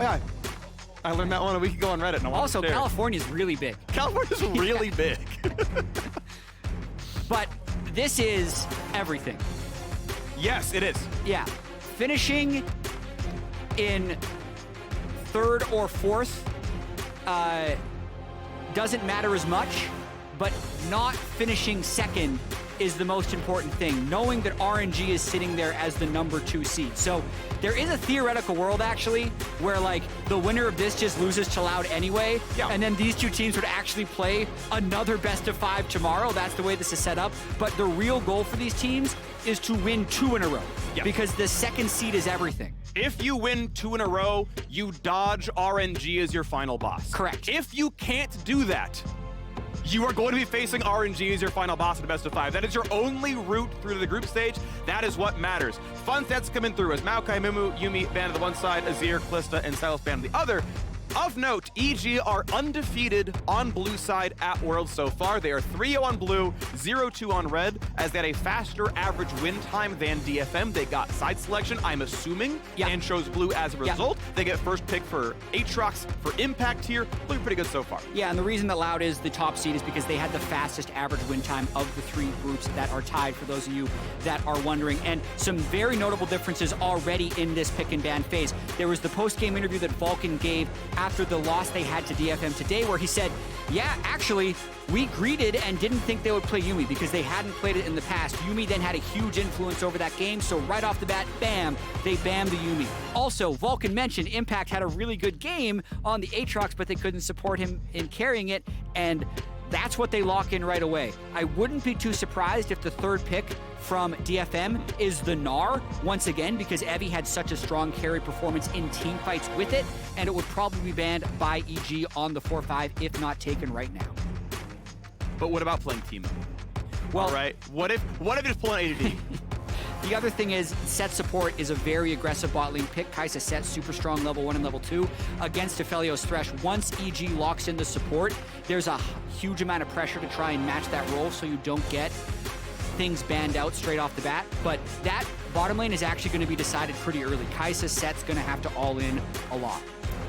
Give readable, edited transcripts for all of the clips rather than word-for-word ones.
Yeah. I learned that one a week ago on Reddit. And I wanted Also, to share. California's really big. California's really big. But this is everything. Yes, it is. Yeah. Finishing in third or fourth doesn't matter as much, but not finishing second is the most important thing, knowing that RNG is sitting there as the number 2 seed. So there is a theoretical world, actually, where, like, the winner of this just loses to Loud anyway, and then these two teams would actually play another best-of-5 tomorrow. That's the way this is set up. But the real goal for these teams is to win 2 in a row, because the second seed is everything. If you win 2 in a row, you dodge RNG as your final boss. Correct. If you can't do that, you are going to be facing RNG as your final boss in the best-of-5. That is your only route through to the group stage. That is what matters. Fun stats coming through as Maokai, Mumu, Yuumi banned on the one side, Azir, Kalista, and Sylas banned on the other. Of note, EG are undefeated on blue side at Worlds so far. They are 3-0 on blue, 0-2 on red, as they had a faster average win time than DFM. They got side selection, I'm assuming, and chose blue as a result. They get first pick for Aatrox for impact here. Looking pretty good so far. Yeah, and the reason that Loud is the top seed is because they had the fastest average win time of the 3 groups that are tied, for those of you that are wondering. And some very notable differences already in this pick and ban phase. There was the post-game interview that Vulcan gave after the loss they had to DFM today, where he said, yeah, actually, we greeted and didn't think they would play Yuumi because they hadn't played it in the past. Yuumi then had a huge influence over that game, so right off the bat, bam, they bammed the Yuumi. Also, Vulcan mentioned Impact had a really good game on the Aatrox, but they couldn't support him in carrying it, and that's what they lock in right away. I wouldn't be too surprised if the third pick from DFM is the Gnar once again, because Evie had such a strong carry performance in team fights with it, and it would probably be banned by EG on the 4-5 if not taken right now. But what about playing Teemo? Well, all right, what if it's pulling ADD? The other thing is, Set support is a very aggressive bot lane pick. Kai'Sa Set, super strong level 1 and level 2 against Aphelios Thresh. Once EG locks in the support, there's a huge amount of pressure to try and match that role so you don't get things banned out straight off the bat. But that bottom lane is actually going to be decided pretty early. Kai'Sa Set's going to have to all in a lot.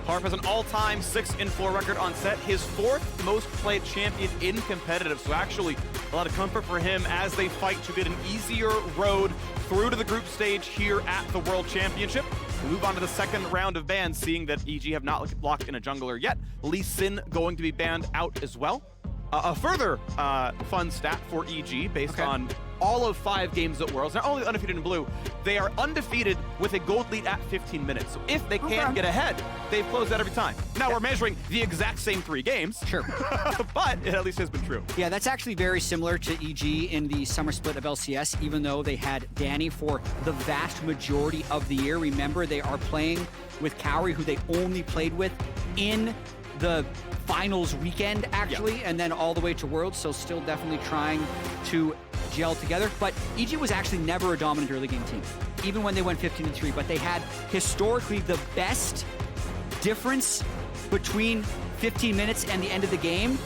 Harp has an all-time 6-4 record on Set, his 4th most played champion in competitive, so actually a lot of comfort for him as they fight to get an easier road through to the group stage here at the World Championship. We move on to the second round of bans, seeing that EG have not locked in a jungler yet. Lee Sin going to be banned out as well. A further fun stat for EG based on all of 5 games at Worlds. Not only undefeated in blue, they are undefeated with a gold lead at 15 minutes. So if they can get ahead, they've closed that every time. Now we're measuring the exact same 3 games. Sure. But it at least has been true. Yeah, that's actually very similar to EG in the summer split of LCS, even though they had Danny for the vast majority of the year. Remember, they are playing with Cowrie, who they only played with in the finals weekend, actually, and then all the way to Worlds, so still definitely trying to gel together. But EG was actually never a dominant early game team, even when they went 15-3, but they had historically the best difference between 15 minutes and the end of the game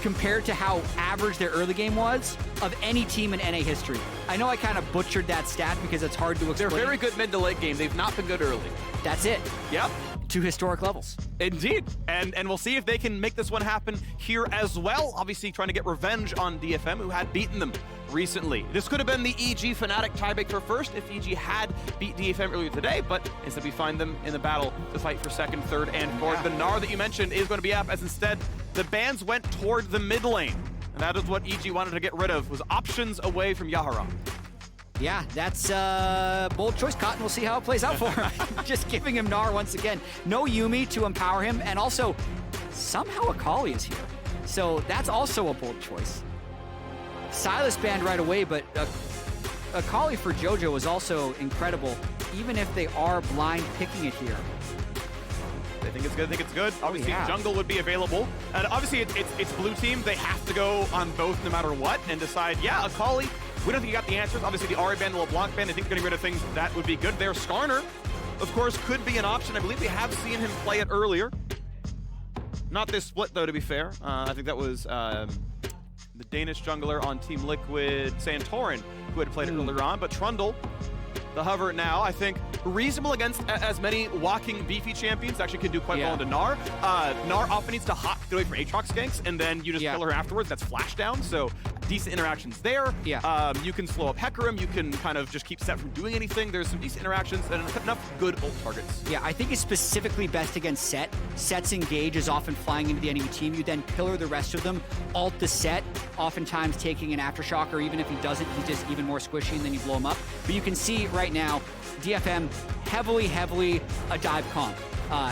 compared to how average their early game was of any team in NA history. I know I kind of butchered that stat because it's hard to explain. They're very good mid to late game. They've not been good early. That's it. Yep. To historic levels. Indeed. And we'll see if they can make this one happen here as well. Obviously trying to get revenge on DFM, who had beaten them recently. This could have been the EG Fnatic tiebreaker first if EG had beat DFM earlier today, but instead we find them in the battle to fight for second, third, and fourth. The Gnar that you mentioned is going to be up, as instead the bans went toward the mid lane. And that is what EG wanted to get rid of, was options away from Yahara. Yeah, that's a bold choice, Cotton. We'll see how it plays out for him. Just giving him Gnar once again. No Yuumi to empower him, and also somehow Akali is here. So that's also a bold choice. Sylas banned right away, but Akali for JoJo is also incredible, even if they are blind picking it here. I think it's good. I think it's good. Obviously, jungle would be available. And obviously, it's blue team. They have to go on both no matter what and decide, yeah, Akali, we don't think you got the answers. Obviously, the Ahri ban, the LeBlanc ban, I think getting rid of things that would be good there. Skarner, of course, could be an option. I believe we have seen him play it earlier. Not this split, though, to be fair. I think that was the Danish jungler on Team Liquid, Santorin, who had played it earlier on. But Trundle the hover now. I think reasonable against as many walking beefy champions. Actually can do quite well into Gnar. Gnar often needs to hop get away from Aatrox ganks, and then you just kill her afterwards. That's flash down, so decent interactions there. You can slow up Hecarim. You can kind of just keep Set from doing anything. There's some decent interactions and enough good ult targets. Yeah, I think it's specifically best against Set. Set's engage is often flying into the enemy team. You then pillar the rest of them, ult the Set, oftentimes taking an Aftershock, or even if he doesn't, he's just even more squishy and then you blow him up. But you can see right now, DFM heavily a dive comp.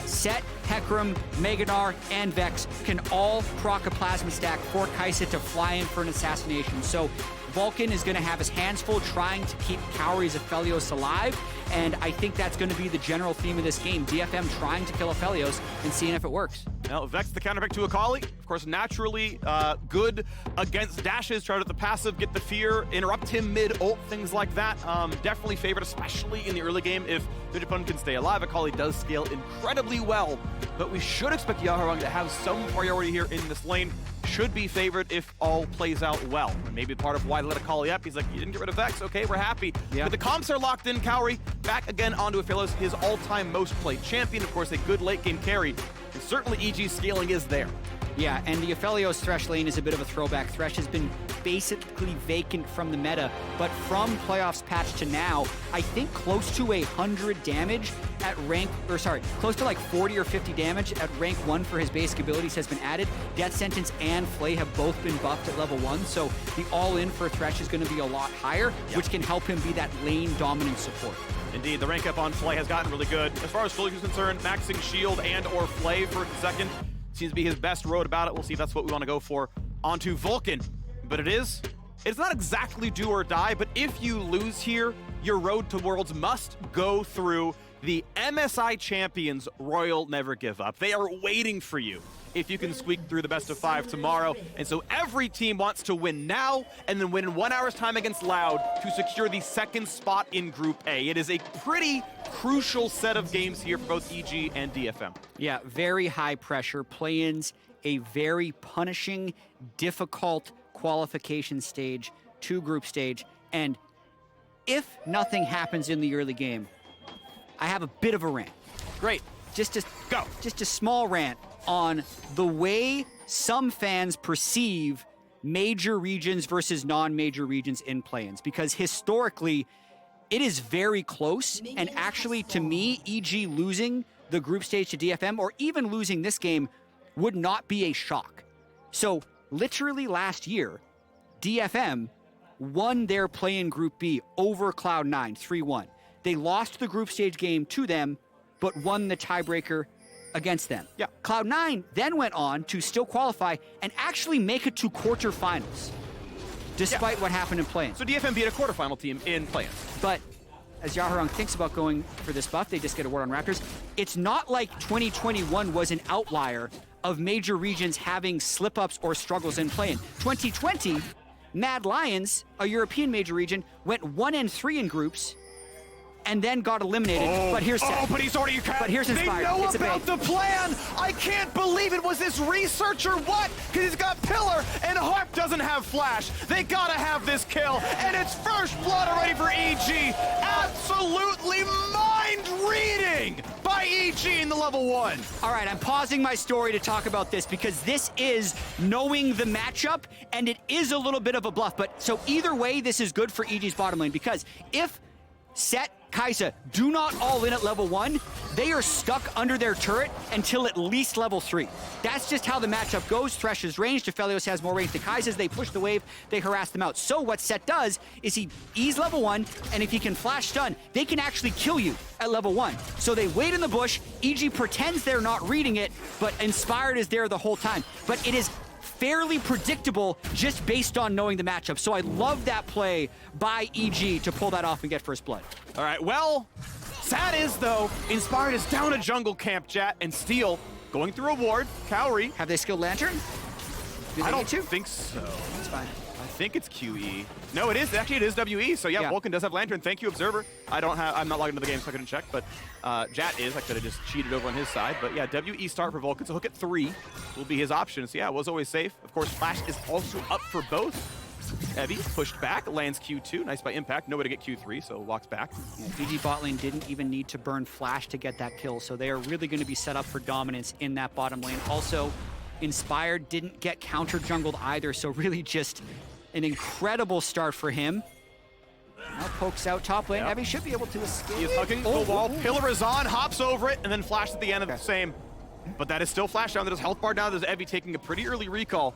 Set, Hecarim, Meganar, and Vex can all proc a plasma stack for Kai'Sa to fly in for an assassination. So Vulcan is going to have his hands full trying to keep Cowrie's Aphelios alive, and I think that's going to be the general theme of this game. DFM trying to kill Aphelios and seeing if it works. Now, Vex the counterpick to Akali. Of course, naturally good against dashes. Try to the passive, get the fear, interrupt him mid-ult, things like that. Definitely favored, especially in the early game. If the opponent can stay alive, Akali does scale incredibly well. But we should expect Yaharong to have some priority here in this lane. Should be favored if all plays out well. And maybe part of why they let Akali up, he's like, you didn't get rid of Vex, okay, we're happy. But the comps are locked in. Cowrie back again onto Aphelios, his all-time most played champion. Of course, a good late game carry. And certainly EG's scaling is there. Yeah, and the Aphelios Thresh lane is a bit of a throwback. Thresh has been basically vacant from the meta, but from playoffs patch to now, I think close to 100 damage at rank, or sorry, close to like 40 or 50 damage at rank 1 for his basic abilities has been added. Death Sentence and Flay have both been buffed at level 1, so the all-in for Thresh is going to be a lot higher, which can help him be that lane dominant support. Indeed, the rank up on Flay has gotten really good. As far as Flay is concerned, maxing shield and or Flay for a second seems to be his best road about it. We'll see if that's what we want to go for onto Vulcan. But it's not exactly do or die, but if you lose here, your road to Worlds must go through the MSI Champions Royal Never Give Up. They are waiting for you if you can squeak through the best of 5 tomorrow. And so every team wants to win now and then win in 1 hour's time against Loud to secure the 2nd spot in Group A. It is a pretty crucial set of games here for both EG and DFM. Yeah, very high pressure. Play-ins, a very punishing, difficult qualification stage to group stage. And if nothing happens in the early game, I have a bit of a rant. Great. Just a small rant on the way some fans perceive major regions versus non-major regions in play-ins, because historically it is very close, and actually to me, EG losing the group stage to DFM or even losing this game would not be a shock. So literally last year, DFM won their play-in Group B over Cloud9 3-1. They lost the group stage game to them, but won the tiebreaker against them. Yeah. Cloud9 then went on to still qualify and actually make it to quarterfinals, despite what happened in play-ins. So DFM beat a quarterfinal team in play-ins. But as Yaharong thinks about going for this buff, they just get a word on Raptors. It's not like 2021 was an outlier of major regions having slip-ups or struggles in play-in. 2020, Mad Lions, a European major region, went 1-3 in groups, and then got eliminated. But here's but he's already But here's Inspired. They know It's about the plan. I can't believe it. Was this researcher what? Because he's got Pillar and Harp doesn't have Flash. They gotta have this kill, and it's first blood already for EG. Absolutely mind reading by EG in the level 1. All right, I'm pausing my story to talk about this because this is knowing the matchup, and it is a little bit of a bluff. But so either way, this is good for EG's bottom lane, because if Set, Kai'Sa do not all in at level 1, they are stuck under their turret until at least level 3. That's just how the matchup goes. Thresh is ranged, Aphelios has more range than Kai'Sa's, they push the wave, they harass them out. So what Set does is he E's level 1, and if he can flash stun, they can actually kill you at level 1. So they wait in the bush, EG pretends they're not reading it, but Inspired is there the whole time. But it is fairly predictable just based on knowing the matchup. So I love that play by EG to pull that off and get first blood. All right, well, sad is though, Inspired is down a jungle camp, chat, and Steel going through a ward. Cowrie. Have they skilled Lantern? I don't think so. That's fine. I think it's QE. No, it is. Actually, it is WE. So yeah, Vulcan does have Lantern. Thank you, Observer. I'm not logged into the game, so I couldn't check. But Jat is. I could have just cheated over on his side. But yeah, WE start for Vulcan. So hook at 3 will be his option. So yeah, it was always safe. Of course, Flash is also up for both. Evie pushed back, lands Q2. Nice by Impact. No way to get Q3, so walks back. Yeah, EG bot lane didn't even need to burn Flash to get that kill, so they are really going to be set up for dominance in that bottom lane. Also, Inspired didn't get counter jungled either, so really just an incredible start for him. Now pokes out top lane. Evie should be able to escape. He is hugging the wall. Pillar is on, hops over it, and then Flash at the end of the same. But that is still Flash down. There's health bar down. There's Evie taking a pretty early recall.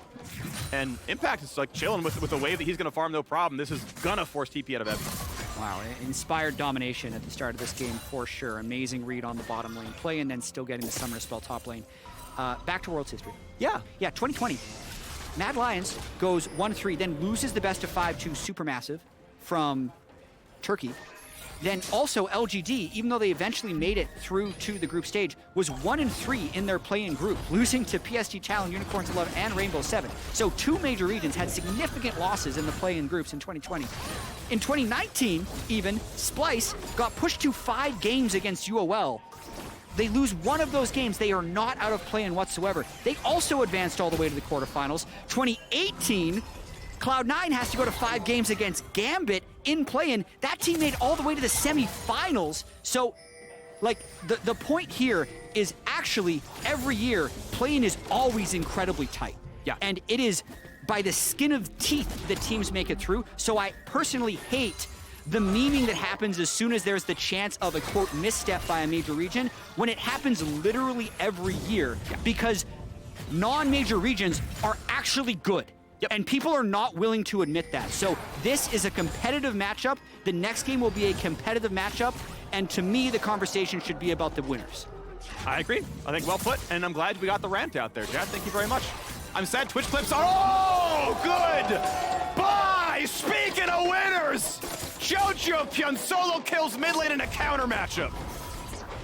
And Impact is like chilling with a wave that he's going to farm no problem. This is going to force TP out of Evie. Wow, Inspired domination at the start of this game for sure. Amazing read on the bottom lane play and then still getting the Summoner Spell top lane. Back to World's history. Yeah, 2020. Mad Lions goes 1-3, then loses the best of 5 to Supermassive from Turkey. Then also LGD, even though they eventually made it through to the group stage, was 1-3 in their play-in group, losing to PSG Talon, Unicorns 11, and Rainbow 7. So 2 major regions had significant losses in the play-in groups in 2020. In 2019, even, Splice got pushed to 5 games against UOL. They lose one of those games. They are not out of play-in whatsoever. They also advanced all the way to the quarterfinals. 2018, Cloud9 has to go to 5 games against Gambit in play-in. That team made all the way to the semifinals. So, like, the point here is actually every year, play-in is always incredibly tight. Yeah. And it is by the skin of teeth that teams make it through. So I personally hate the memeing that happens as soon as there's the chance of a, quote, misstep by a major region, when it happens literally every year, because non-major regions are actually good. Yep. And people are not willing to admit that. So this is a competitive matchup. The next game will be a competitive matchup. And to me, the conversation should be about the winners. I agree. I think well put, and I'm glad we got the rant out there, Chad. Thank you very much. I'm sad Twitch clips are... Oh, good! Bye! Speaking of winners, Jojo solo kills mid lane in a counter matchup.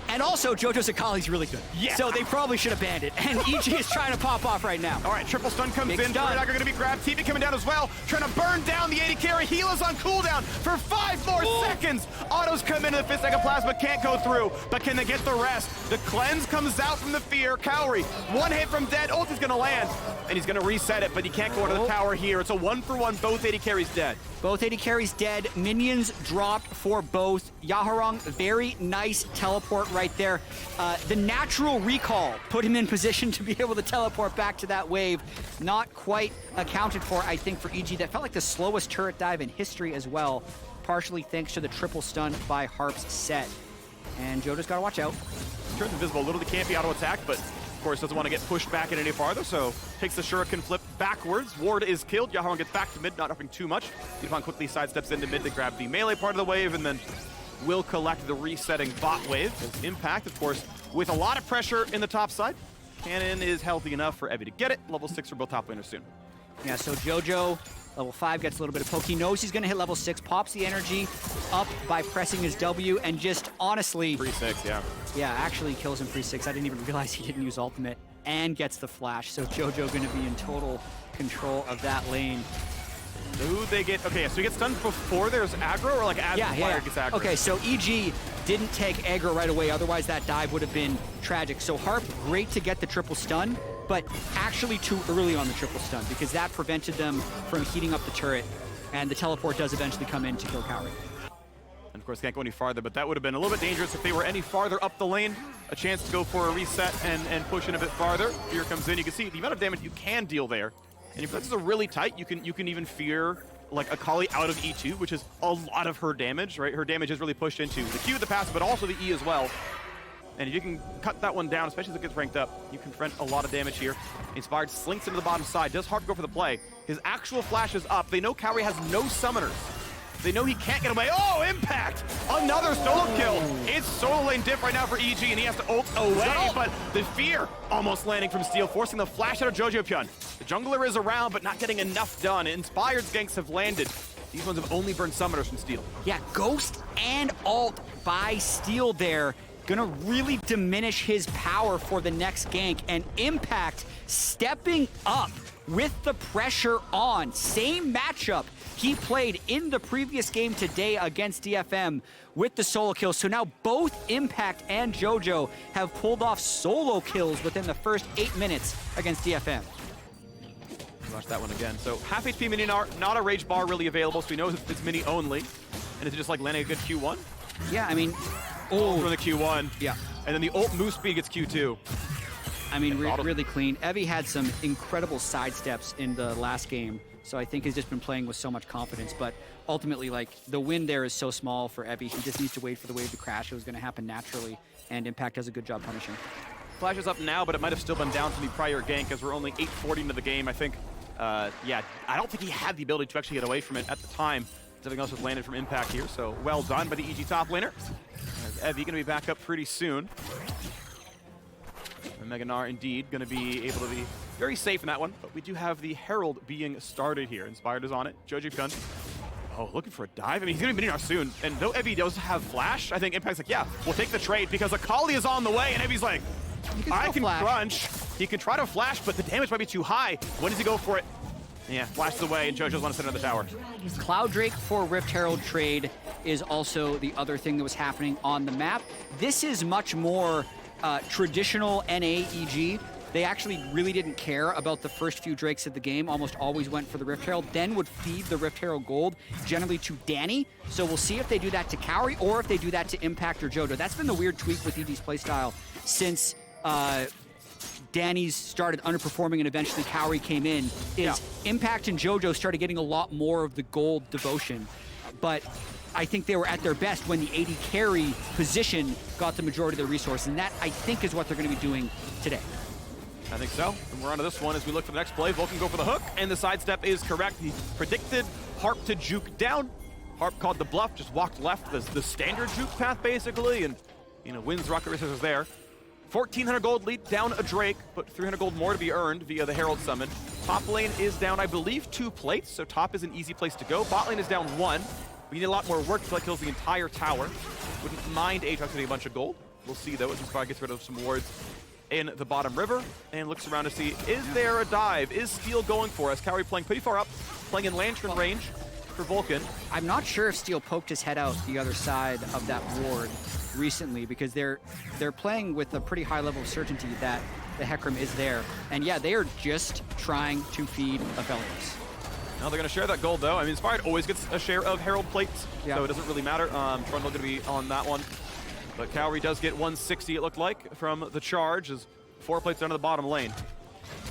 And also, Jojo Sakali's really good. Yeah. So they probably should abandon it. And EG is trying to pop off right now. All right, triple stun comes Big in. stun. Dagger going to be grabbed. TV coming down as well. Trying to burn down the 80 carry. Heal is on cooldown for 5 more seconds. Autos come into the Fist Egg of Plasma. Can't go through, but can they get the rest? The cleanse comes out from the fear. Cowrie, 1 hit from dead. Ult is going to land, and he's going to reset it, but he can't go into the tower here. It's a 1-for-1. Both 80 carries dead. Both 80 carries dead. Minions dropped for both. Yaharong, very nice teleport right there. The natural recall put him in position to be able to teleport back to that wave. Not quite accounted for, I think, for EG. That felt like the slowest turret dive in history as well, partially thanks to the triple stun by Harp's set. And Jojo's got to watch out. Turns invisible. Literally can't be auto attack, but of course doesn't want to get pushed back in any farther, so takes the shuriken flip backwards. Ward is killed. Yaharon gets back to mid, not upping too much. Yvonne quickly sidesteps into mid to grab the melee part of the wave, and then will collect the resetting bot wave. As Impact, of course, with a lot of pressure in the top side. Cannon is healthy enough for Evie to get it. Level 6 for both top laners soon. Yeah, so Jojo, level 5, gets a little bit of poke. He knows he's going to hit level 6, pops the energy up by pressing his W, and just honestly... Free 6, yeah. Yeah, actually kills him free 6. I didn't even realize he didn't use ultimate, and gets the flash. So Jojo going to be in total control of that lane. Who they get... Okay, so he gets stunned before there's aggro, or like as the player gets aggro? Okay, so EG didn't take aggro right away, otherwise that dive would have been tragic. So Harp, great to get the triple stun, but actually too early on the triple stun, because that prevented them from heating up the turret, and the teleport does eventually come in to kill Cowrie. And of course, can't go any farther, but that would have been a little bit dangerous if they were any farther up the lane. A chance to go for a reset and push in a bit farther. Fear comes in. You can see the amount of damage you can deal there. And if this is a really tight, you can even fear like Akali out of E2, which is a lot of her damage, right? Her damage is really pushed into the Q, the passive, but also the E as well. And if you can cut that one down, especially as it gets ranked up, you can prevent a lot of damage here. Inspired slinks into the bottom side, does hard to go for the play. His actual flash is up. They know Cowrie has no summoners. They know he can't get away. Oh, Impact! Another solo kill. It's solo lane diff right now for EG, and he has to ult away, but the fear almost landing from Steel, forcing the flash out of Jojo Pyun. The jungler is around, but not getting enough done. Inspired's ganks have landed. These ones have only burned summoners from Steel. Yeah, Ghost and ult by Steel there. Gonna really diminish his power for the next gank, and Impact stepping up with the pressure on. Same matchup he played in the previous game today against DFM with the solo kills. So now both Impact and Jojo have pulled off solo kills within the first 8 minutes against DFM. Watch that one again. So half HP mini, not a rage bar really available, so we know it's mini only. And is it just like landing a good Q1? Yeah, I mean, from the Q1. Yeah. And then the ult move speed gets Q2. I mean, really clean. Evie had some incredible sidesteps in the last game, so I think he's just been playing with so much confidence. But ultimately, like, the win there is so small for Evie. He just needs to wait for the wave to crash. It was going to happen naturally, and Impact does a good job punishing. Flash is up now, but it might have still been down to the prior gank as we're only 8:40 into the game. I think, yeah, I don't think he had the ability to actually get away from it at the time. Everything else was landed from Impact here, so well done by the EG top laner. Evie going to be back up pretty soon. And Mega Gnar indeed going to be able to be very safe in that one, but we do have the Herald being started here. Inspired is on it. Jojo Gun. Oh, looking for a dive. I mean, he's going to be Mini Gnar soon. And though Evie does have Flash, I think Impact's like, yeah, we'll take the trade because Akali is on the way, and Evie's like, I can crunch. He can try to flash, but the damage might be too high. When does he go for it? Yeah, flashes away, and JoJo's want to sit on the tower. Cloud Drake for Rift Herald trade is also the other thing that was happening on the map. This is much more traditional NA EG. They actually really didn't care about the first few Drakes of the game, almost always went for the Rift Herald, then would feed the Rift Herald gold, generally to Danny. So we'll see if they do that to Kaori or if they do that to Impact or JoJo. That's been the weird tweak with EG's playstyle since Danny's started underperforming and eventually Kaori came in, is Impact and JoJo started getting a lot more of the gold devotion. But I think they were at their best when the AD carry position got the majority of the resources, and that, I think, is what they're going to be doing today. I think so. And we're on to this one as we look for the next play. Vulcan go for the hook, and the sidestep is correct. He predicted Harp to juke down. Harp called the bluff, just walked left the standard juke path, basically, and, you know, wins Rocket Racers there. 1,400 gold lead down a Drake, but 300 gold more to be earned via the Herald summon. Top lane is down, I believe, 2 plates, so top is an easy place to go. Bot lane is down 1. We need a lot more work to kills the entire tower. Wouldn't mind Aatrox getting a bunch of gold. We'll see, though, as Inspire gets rid of some wards in the bottom river and looks around to see, is there a dive? Is Steel going for us? Kaori playing pretty far up, playing in Lantern range for Vulcan. I'm not sure if Steel poked his head out the other side of that ward recently, because they're playing with a pretty high level of certainty that the Hecarim is there. And yeah, they are just trying to feed Aphelios. Now they're going to share that gold, though. I mean, Inspired always gets a share of Herald plates, so it doesn't really matter. Trundle going to be on that one. But Kaori does get 160, it looked like, from the charge, as 4 plates down to the bottom lane.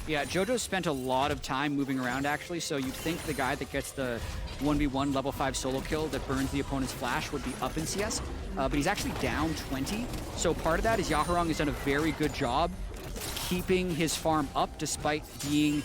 Yeah, JoJo spent a lot of time moving around, actually, so you'd think the guy that gets the 1v1 level 5 solo kill that burns the opponent's flash would be up in CS, but he's actually down 20. So part of that is Yaharong has done a very good job keeping his farm up despite being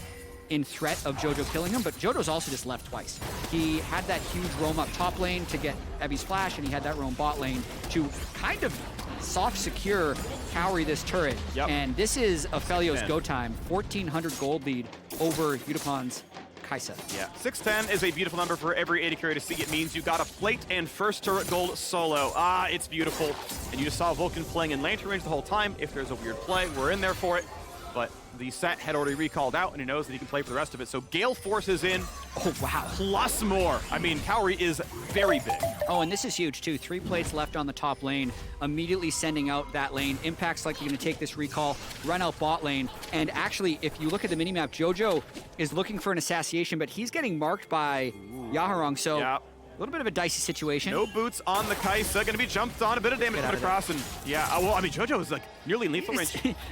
in threat of JoJo killing him, but JoJo's also just left twice. He had that huge roam up top lane to get Evie's flash, and he had that roam bot lane to kind of soft secure Kaori this turret. And this is Aphelios' go time. 1,400 gold lead over Udapon's Kaisa. Yeah, 610 is a beautiful number for every AD carry to see. It means you got a plate and first turret gold solo. Ah, it's beautiful. And you just saw Vulcan playing in Lantern range the whole time. If there's a weird play, we're in there for it. But the set had already recalled out, and he knows that he can play for the rest of it. So Gale Force is in. Oh, wow. Plus more. I mean, Kaori is very big. Oh, and this is huge, too. 3 plates left on the top lane, immediately sending out that lane. Impact's likely going to take this recall, run out bot lane. And actually, if you look at the minimap, JoJo is looking for an assassination, but he's getting marked by Yaharong. So a little bit of a dicey situation. No boots on the Kaisa, going to be jumped on, a bit of damage coming across, and well, I mean, JoJo is like nearly in lethal range.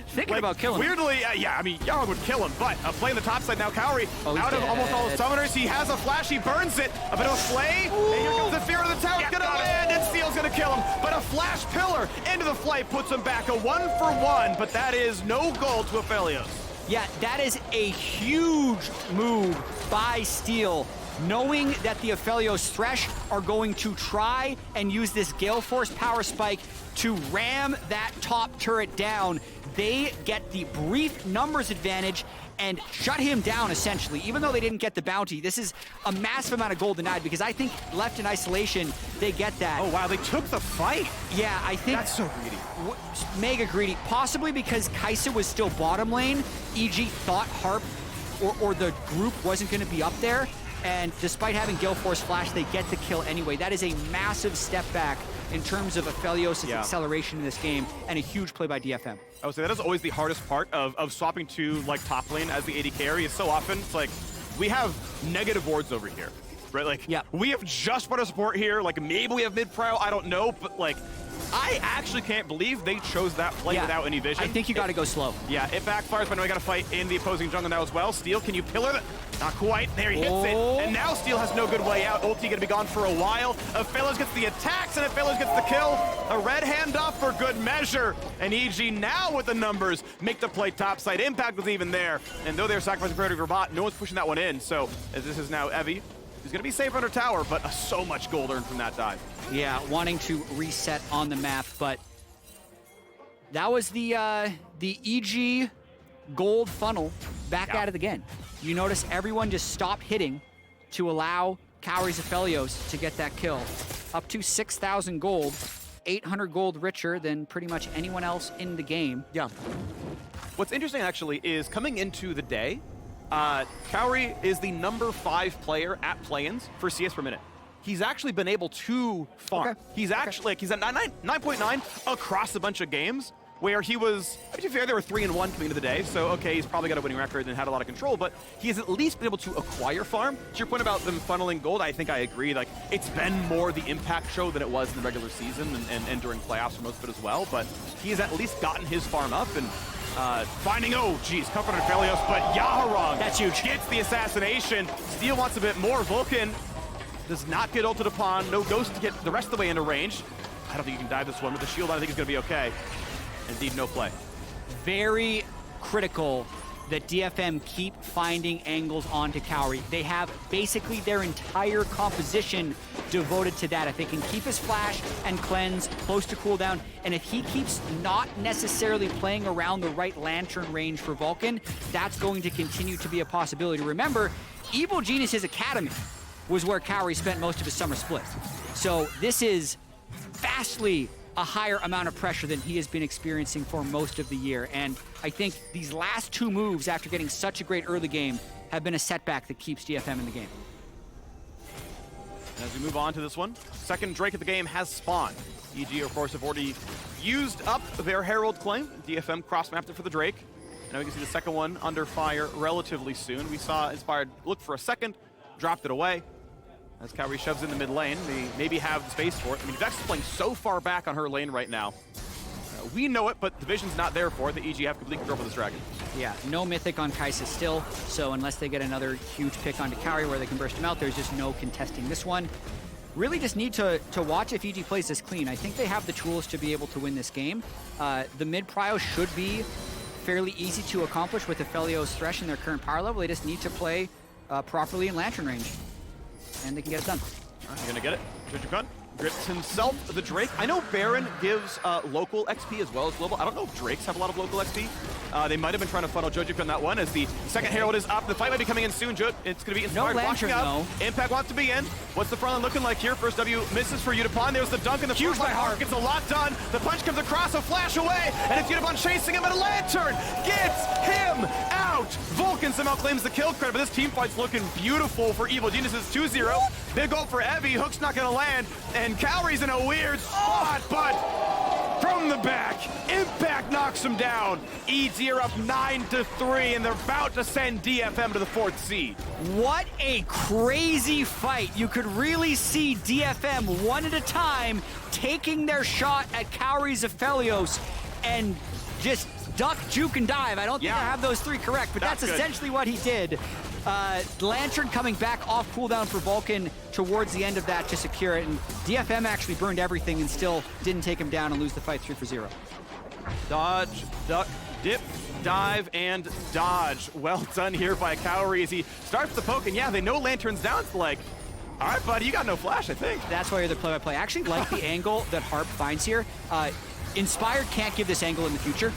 Thinking about killing him. Weirdly, yeah, I mean, Yaharong would kill him, but playing the top side now, Kaori, out of almost all his summoners, he has a flash, he burns it, a bit of a flay, and here comes the fear of the tower, gonna land, and Steel's gonna kill him, but a flash pillar into the flight puts him back, a 1-for-1, but that is no gold to Aphelios. Yeah, that is a huge move by Steel, knowing that the Aphelios Thresh are going to try and use this Gale Force power spike to ram that top turret down. They get the brief numbers advantage and shut him down, essentially. Even though they didn't get the bounty, this is a massive amount of gold denied, because I think left in isolation, they get that. Oh, wow, they took the fight? Yeah, I think... That's so greedy. Mega greedy. Possibly because Kaisa was still bottom lane. EG thought Harp or the group wasn't going to be up there. And despite having Gale Force Flash, they get the kill anyway. That is a massive step back in terms of Aphelios' acceleration in this game, and a huge play by DFM. I would say that is always the hardest part of swapping to like top lane as the AD carry. Is so often it's like we have negative wards over here, right? Like, yeah. we have just put a support here. Like, maybe we have mid-prio, I don't know, but like, I actually can't believe they chose that play without any vision. I think you got to go slow. Yeah, it backfires, but now we got to fight in the opposing jungle now as well. Steel, can you pillar that? Not quite. There, he hits it. And now Steel has no good way out. Ulti going to be gone for a while. Aphelios gets the attacks, and Aphelios gets the kill. A red hand off for good measure. And EG now with the numbers make the play topside. Impact was even there. And though they're sacrificing priority for bot, no one's pushing that one in. So as this is now Evie, who's going to be safe under tower, but so much gold earned from that dive. Yeah, wanting to reset on the map, but that was the EG gold funnel back at it again. You notice everyone just stopped hitting to allow Cowrie's Aphelios to get that kill. Up to 6,000 gold, 800 gold richer than pretty much anyone else in the game. Yeah. What's interesting actually is coming into the day, Cowrie is the #5 player at play-ins for CS per minute. He's actually been able to farm. Okay. He's actually like, he's at 9.9 across a bunch of games, where he was, to be fair, they were 3-1 coming into the day, so okay, he's probably got a winning record and had a lot of control, but he has at least been able to acquire farm. To your point about them funneling gold, I think I agree. Like, it's been more the impact show than it was in the regular season and during playoffs for most of it as well, but he has at least gotten his farm up and finding, oh geez, comfort on Aphelios, but Yaharong, that's huge, gets the assassination. Steel wants a bit more. Vulcan does not get ulted upon. No Ghost to get the rest of the way into range. I don't think you can dive this one with the shield. I think it's going to be okay. Indeed, no play. Very critical that DFM keep finding angles onto Cowrie. They have basically their entire composition devoted to that. If they can keep his flash and cleanse close to cooldown, and if he keeps not necessarily playing around the right lantern range for Vulcan, that's going to continue to be a possibility. Remember, Evil Genius's academy was where Cowrie spent most of his summer split. So this is vastly a higher amount of pressure than he has been experiencing for most of the year. And I think these last two moves after getting such a great early game have been a setback that keeps DFM in the game. And as we move on to this one, second Drake of the game has spawned. EG, of course, have already used up their Herald claim. DFM cross-mapped it for the Drake. And now we can see the second one under fire relatively soon. We saw Inspired look for a second, dropped it away. As Cowrie shoves in the mid lane, they maybe have the space for it. I mean, Vex is playing so far back on her lane right now. We know it, but the vision's not there for it. The EG have complete control over this dragon. Yeah, no Mythic on Kai'Sa still, so unless they get another huge pick onto Cowrie where they can burst him out, there's just no contesting this one. Really just need to watch if EG plays this clean. I think they have the tools to be able to win this game. The mid-prio should be fairly easy to accomplish with Aphelios Thresh in their current power level. They just need to play properly in lantern range, and they can get it done. All right, you're gonna get it. Jojo grips himself the Drake. I know Baron gives local XP as well as global. I don't know if Drakes have a lot of local XP. They might have been trying to funnel Jojo on that one as the second Herald is up. The fight might be coming in soon. It's going to be Inspired. No lantern, though. Impact wants to be in. What's the front line looking like here? First W misses for Utapon. There's the dunk in the huge by Heart. Gets a lot done. The punch comes across, a flash away, and it's Utapon chasing him, and a lantern gets him out. Vulcan somehow claims the kill credit, but this team fight's looking beautiful for Evil Geniuses. 2-0. Big goal for Evie. Hook's not going to land, and Cowrie's in a weird spot, but from the back, Impact knocks him down. EG are up 9-3, and they're about to send DFM to the 4th seed. What a crazy fight. You could really see DFM one at a time taking their shot at Cowrie's Aphelios and just duck, juke, and dive. I don't think I have those three correct, but that's essentially what he did. Lantern coming back off cooldown for Vulcan towards the end of that to secure it, and DFM actually burned everything and still didn't take him down and lose the fight 3-0. Dodge, duck, dip, dive, and dodge. Well done here by Cowrie as he starts the poke, and yeah, they know Lantern's down. It's like, all right, buddy, you got no flash, I think. That's why you're the play-by-play. I actually like the angle that Harp finds here. Inspired can't give this angle in the future.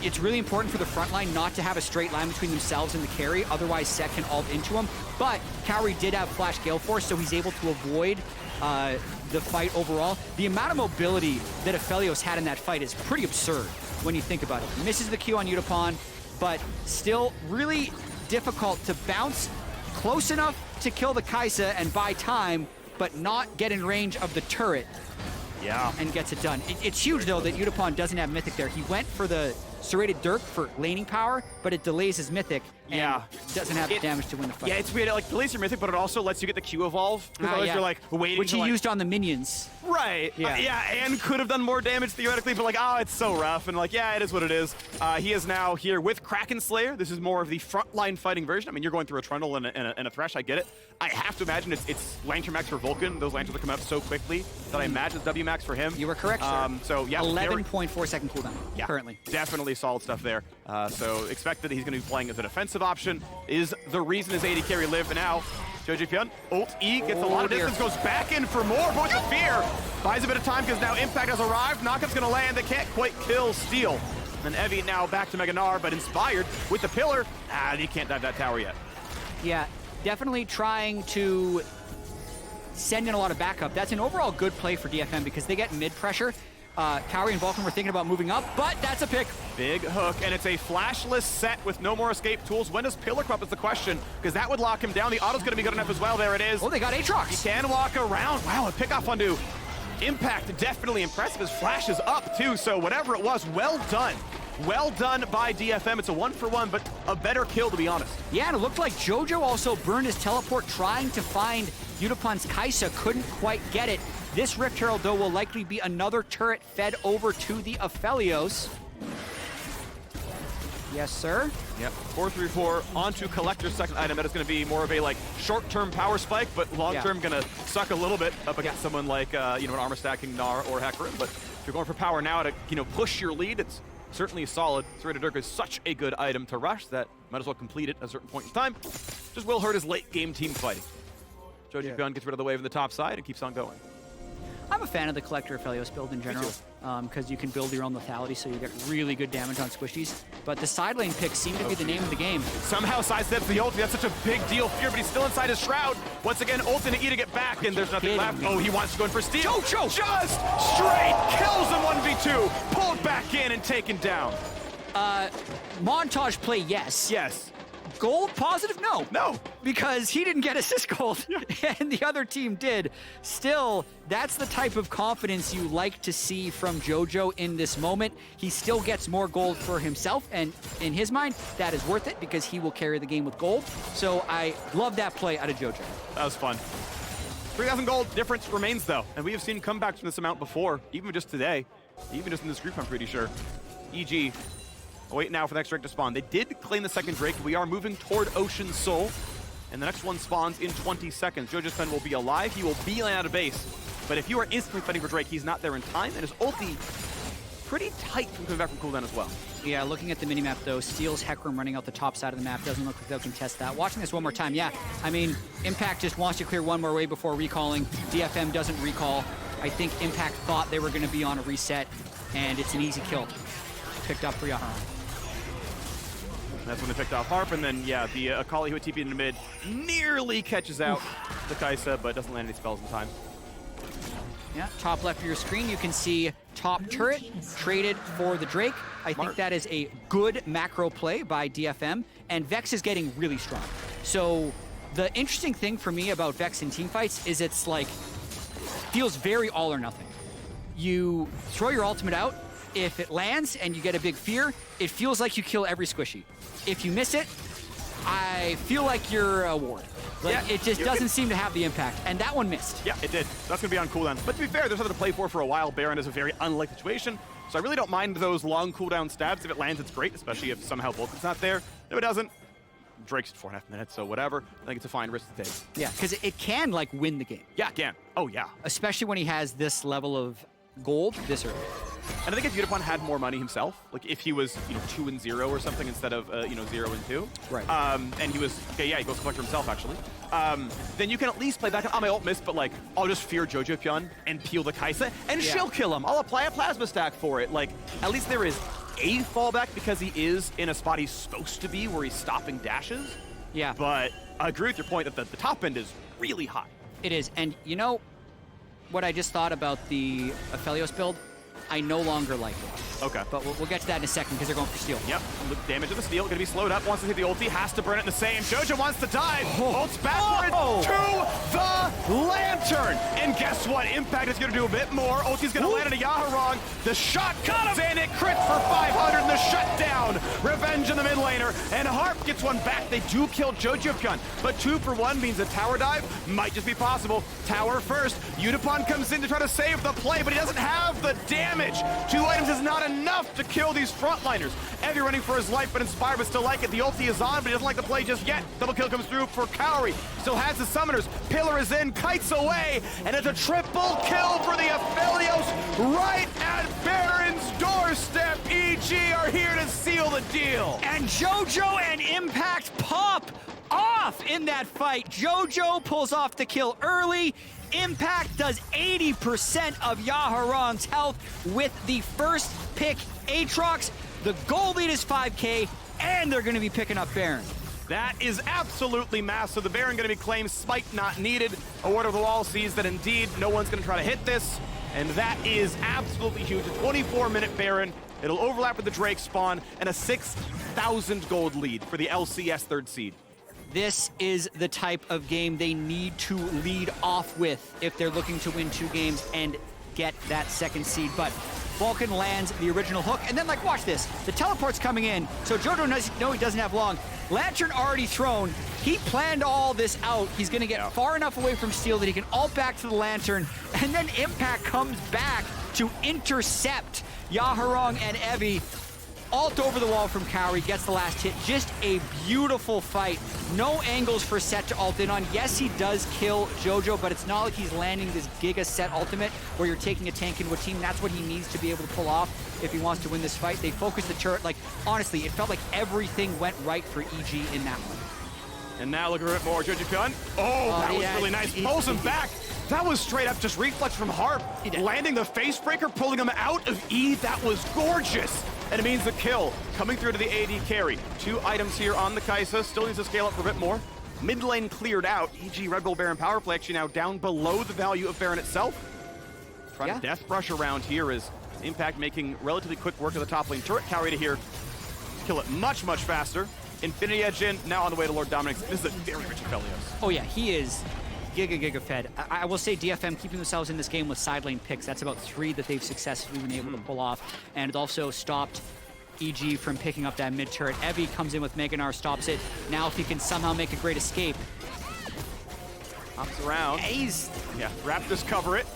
It's really important for the front line not to have a straight line between themselves and the carry, otherwise Set can ult into him. But Cowrie did have Flash Gale Force, so he's able to avoid the fight overall. The amount of mobility that Aphelios had in that fight is pretty absurd when you think about it. He misses the Q on Utapon, but still really difficult to bounce close enough to kill the Kai'Sa and buy time, but not get in range of the turret. Yeah. And gets it done. It's huge, though, that Utapon doesn't have Mythic there. He went for the Serrated Dirk for laning power, but it delays his Mythic and Yeah. doesn't have the damage to win the fight. Yeah, it's weird. It like delays your Mythic, but it also lets you get the Q evolve. Because otherwise Yeah. you're like waiting. Which to, he like, used on the minions. Right. Yeah. Yeah, and could have done more damage theoretically, but like, oh, it's so rough. And like, yeah, it is what it is. He is now here with Kraken Slayer. This is more of the frontline fighting version. I mean, you're going through a Trundle and a Thresh, I get it. I have to imagine it's Lantern Max for Vulcan. Those Lanterns will come out so quickly that I imagine it's W Max for him. You were correct, sir. So yeah, 11.4 second cooldown currently. Definitely solid stuff there. So expect that he's going to be playing as a defensive option. Is the reason his AD carry lived. And now, Jojo Pyun, ult E, gets a lot of distance, goes back in for more, but with the fear. Buys a bit of time because now Impact has arrived. Knockup's going to land. They can't quite kill Steel. And Evie now back to Mega Gnar, but inspired with the pillar. You can't dive that tower yet. Yeah, definitely trying to send in a lot of backup. That's an overall good play for DFM because they get mid pressure. Kauri and Vulcan were thinking about moving up, but that's a pick. Big hook, and it's a flashless set with no more escape tools. When does Pillar come up is the question, because that would lock him down. The auto's gonna be good enough as well. There it is. Oh, they got Aatrox. He can walk around. Wow, a pick off onto Impact, definitely impressive. His flash is up too, so whatever it was, well done. Well done by DFM. It's a 1-for-1, but a better kill, to be honest. Yeah, and it looked like Jojo also burned his teleport trying to find Unipon's Kai'Sa, couldn't quite get it. This Rift Herald, though, will likely be another turret fed over to the Aphelios. Yes, sir. Yep, 4-3-4 onto Collector's second item. That is going to be more of a like short-term power spike, but long-term going to suck a little bit up against someone like an armor stacking Gnar or Hecarim. But if you're going for power now to push your lead, it's certainly solid. Serrated Dirk is such a good item to rush that might as well complete it at a certain point in time. Just will hurt his late-game team fighting. Jojo Pyun gets rid of the wave on the top side and keeps on going. I'm a fan of the Collector Aphelios build in general, because you can build your own lethality, so you get really good damage on squishies. But the side lane picks seem to be the name of the game. Somehow sidesteps the ulti. That's such a big deal. Fear, but he's still inside his shroud. Once again, ult into E to get back, and there's nothing left. Oh, he wants to go in for steal. Jojo just straight kills him 1v2. Pulled back in and taken down. Montage play, yes. Yes. Gold positive? No. No. Because he didn't get assist gold, and the other team did. Still, that's the type of confidence you like to see from Jojo in this moment. He still gets more gold for himself, and in his mind, that is worth it because he will carry the game with gold. So I love that play out of Jojo. That was fun. 3,000 gold difference remains, though, and we have seen comebacks from this amount before, even just today, even just in this group, I'm pretty sure. EG. Wait now for the next Drake to spawn. They did claim the second Drake. We are moving toward Ocean Soul, and the next one spawns in 20 seconds. Jojo's Pen will be alive. He will beeline out of base. But if you are instantly fighting for Drake, he's not there in time, and his ulti pretty tight from coming back from cooldown as well. Yeah, looking at the minimap, though, Steel's Hecarim running out the top side of the map. Doesn't look like they'll contest that. Watching this one more time, yeah. I mean, Impact just wants to clear one more wave before recalling. DFM doesn't recall. I think Impact thought they were going to be on a reset, and it's an easy kill. Picked up for Yaharan. That's when they picked off Harp, and then, yeah, the Akali who had TP'd into mid nearly catches out the Kai'Sa, but doesn't land any spells in time. Yeah, top left of your screen, you can see top turret traded for the Drake. I think that is a good macro play by DFM, and Vex is getting really strong. So the interesting thing for me about Vex in teamfights is it's like, feels very all or nothing. You throw your ultimate out, if it lands and you get a big fear, it feels like you kill every squishy. If you miss it, I feel like you're a ward. Like, yeah, it just doesn't seem to have the impact, and that one missed. Yeah, it did. That's going to be on cooldown. But to be fair, there's something to play for a while. Baron is a very unlikely situation, so I really don't mind those long cooldown stabs. If it lands, it's great, especially if somehow Vulcan's not there. If it doesn't, Drake's 4.5 minutes, so whatever. I think it's a fine risk to take. Yeah, because it can, like, win the game. Yeah, it can. Oh, yeah. Especially when he has this level of gold this early. And I think if Unipon had more money himself, like if he was, 2-0 or something instead of, 0-2. Right. And he was, okay, yeah, he goes Collector himself, actually. Then you can at least play back on my ult miss, but like, I'll just fear Jojo Pyun and peel the Kai'Sa, and she'll kill him. I'll apply a plasma stack for it. Like, at least there is a fallback because he is in a spot he's supposed to be where he's stopping dashes. Yeah. But I agree with your point that the top end is really high. It is, and you know what I just thought about the Aphelios build? I no longer like it. Okay. But we'll get to that in a second because they're going for steal. Yep, damage of the steal, gonna be slowed up, wants to hit the ulti, has to burn it in the same. Jojo wants to dive, ults backward to the lantern. And guess what? Impact is gonna do a bit more. Ulti's gonna land on a Yaharong. The shot comes in, it crits for 500 and the shutdown. Revenge in the mid laner, and Harp gets one back. They do kill Jojo Gun, but 2 for 1 means a tower dive might just be possible. Tower first, Unipon comes in to try to save the play, but he doesn't have the damage. 2 items is not enough to kill these frontliners. Evie running for his life, but Inspired would still like it. The ulti is on, but he doesn't like the play just yet. Double kill comes through for Kaori. Still has the summoners. Pillar is in, kites away, and it's a triple kill for the Aphelios right at Baron's doorstep. EG are here to seal the deal. And Jojo and Impact pop off in that fight. Jojo pulls off the kill early. Impact does 80% of Yaharong's health with the first pick Aatrox. The goal lead is 5K, and they're going to be picking up Baron. That is absolutely massive. The Baron going to be claimed, spike not needed. A Ward of the Wall sees that indeed no one's going to try to hit this, and that is absolutely huge. A 24-minute Baron. It'll overlap with the Drake spawn, and a 6,000 gold lead for the LCS third seed. This is the type of game they need to lead off with if they're looking to win 2 games and get that second seed. But Vulcan lands the original hook, and then, like, watch this. The teleport's coming in, so Jojo knows he doesn't have long. Lantern already thrown. He planned all this out. He's going to get far enough away from Steel that he can ult back to the Lantern, and then Impact comes back to intercept Yaharong and Evie. Ult over the wall from Kaori, gets the last hit. Just a beautiful fight. No angles for Set to ult in on. Yes, he does kill Jojo, but it's not like he's landing this Giga Set ultimate where you're taking a tank into a team. That's what he needs to be able to pull off if he wants to win this fight. They focused the turret. Like, honestly, it felt like everything went right for EG in that one. And now look a bit more. Jojo Gun. Oh, that was really nice. Pulls him back. That was straight up just reflex from Harp. Landing the face breaker, pulling him out of E. That was gorgeous. And it means the kill coming through to the AD carry. 2 items here on the Kai'Sa. Still needs to scale up for a bit more. Mid lane cleared out. EG Red Bull Baron power play actually now down below the value of Baron itself. Trying to death brush around here is Impact making relatively quick work of the top lane turret. Kaori to here. Kill it much, much faster. Infinity Edge in, now on the way to Lord Dominic's. This is a very rich Aphelios. Oh yeah, he is giga fed. I will say DFM keeping themselves in this game with side lane picks. That's about 3 that they've successfully been able to pull off. And it also stopped EG from picking up that mid turret. Evie comes in with Meganar, stops it. Now if he can somehow make a great escape. Hops around. Yeah, Raptors cover it.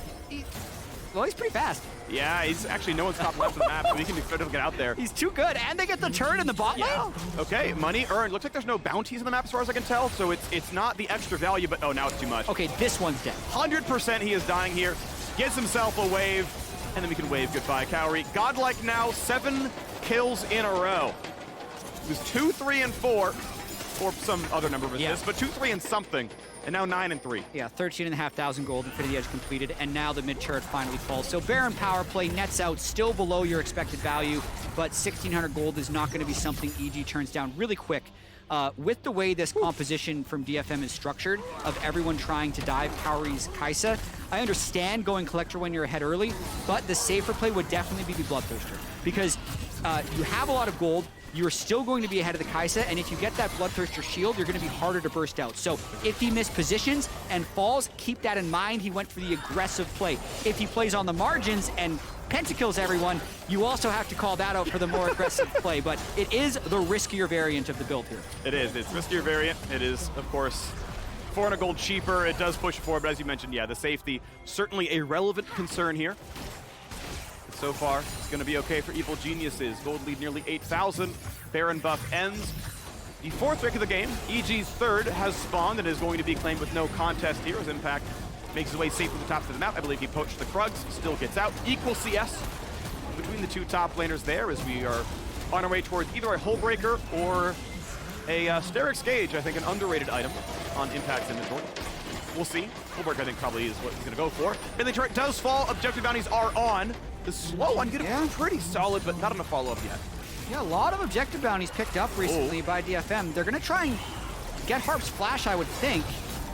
Well, he's pretty fast. Yeah, he's actually no one's top left of the map, so he can get out there. He's too good, and they get the turret in the bot lane. Okay, money earned. Looks like there's no bounties on the map as far as I can tell, so it's not the extra value, but oh, now it's too much. Okay, this one's dead. 100% he is dying here. Gets himself a wave, and then we can wave goodbye. Kaori, godlike now, 7 kills in a row. It was 2, 3, and 4, or some other number of assists, but 2, 3, and something. And now 9 and 3. Yeah, 13,500 gold, Infinity Edge completed, and now the mid turret finally falls. So Baron power play nets out, still below your expected value, but 1,600 gold is not going to be something EG turns down really quick. With the way this composition from DFM is structured, of everyone trying to dive Kaori's Kai'Sa, I understand going Collector when you're ahead early, but the safer play would definitely be the Bloodthirster, because you have a lot of gold, you're still going to be ahead of the Kai'Sa, and if you get that Bloodthirster shield, you're going to be harder to burst out. So if he mispositions and falls, keep that in mind. He went for the aggressive play. If he plays on the margins and pentakills everyone, you also have to call that out for the more aggressive play, but it is the riskier variant of the build here. It is. It's riskier variant. It is, of course, 400 gold cheaper. It does push forward, but as you mentioned, yeah, the safety, certainly a relevant concern here. So far, it's going to be okay for Evil Geniuses. Gold lead nearly 8,000. Baron buff ends. The 4th pick of the game, EG's 3rd, has spawned and is going to be claimed with no contest here as Impact makes his way safe to the top of the map. I believe he poached the Krugs, still gets out. Equal CS between the 2 top laners there as we are on our way towards either a Hullbreaker or a Sterix Gauge, I think an underrated item on Impact's inventory. We'll see. Hullbreaker, I think, probably is what he's going to go for. And the turret does fall. Objective bounties are on. The slow one getting pretty solid, but not enough follow-up yet. Yeah, a lot of objective bounties picked up recently by DFM. They're going to try and get Harp's flash, I would think.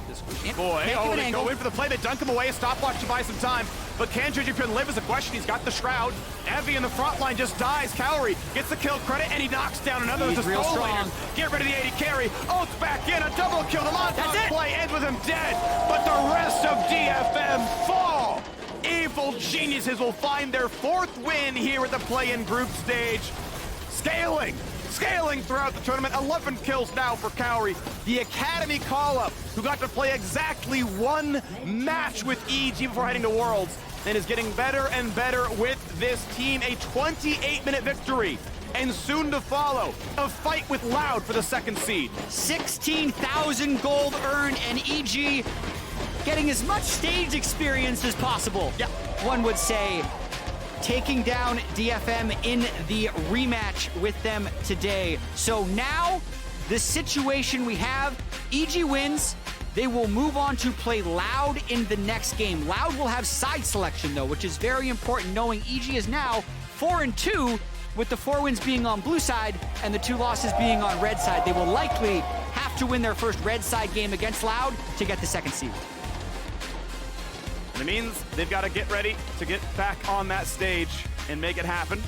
This boy, they go in for the play. They dunk him away. A stopwatch to buy some time. but can JJPN live is a question. He's got the Shroud. Evie in the front line just dies. Calorie gets the kill credit, and he knocks down another. He's real strong. Get rid of the 80 carry. Oath back in, a double kill. The montage play ends with him dead, but the rest of DFM fall. Evil Geniuses will find their 4th win here at the play-in group stage. Scaling throughout the tournament. 11 kills now for Cowrie. The Academy call-up, who got to play exactly 1 match with EG before heading to Worlds, and is getting better and better with this team. A 28-minute victory, and soon to follow, a fight with Loud for the 2nd seed. 16,000 gold earned, and EG getting as much stage experience as possible. Yeah. One would say, taking down DFM in the rematch with them today. So now, the situation we have, EG wins, they will move on to play Loud in the next game. Loud will have side selection though, which is very important, knowing EG is now 4-2, with the 4 wins being on blue side and the 2 losses being on red side. They will likely have to win their first red side game against Loud to get the 2nd seed. And it means they've got to get ready to get back on that stage and make it happen.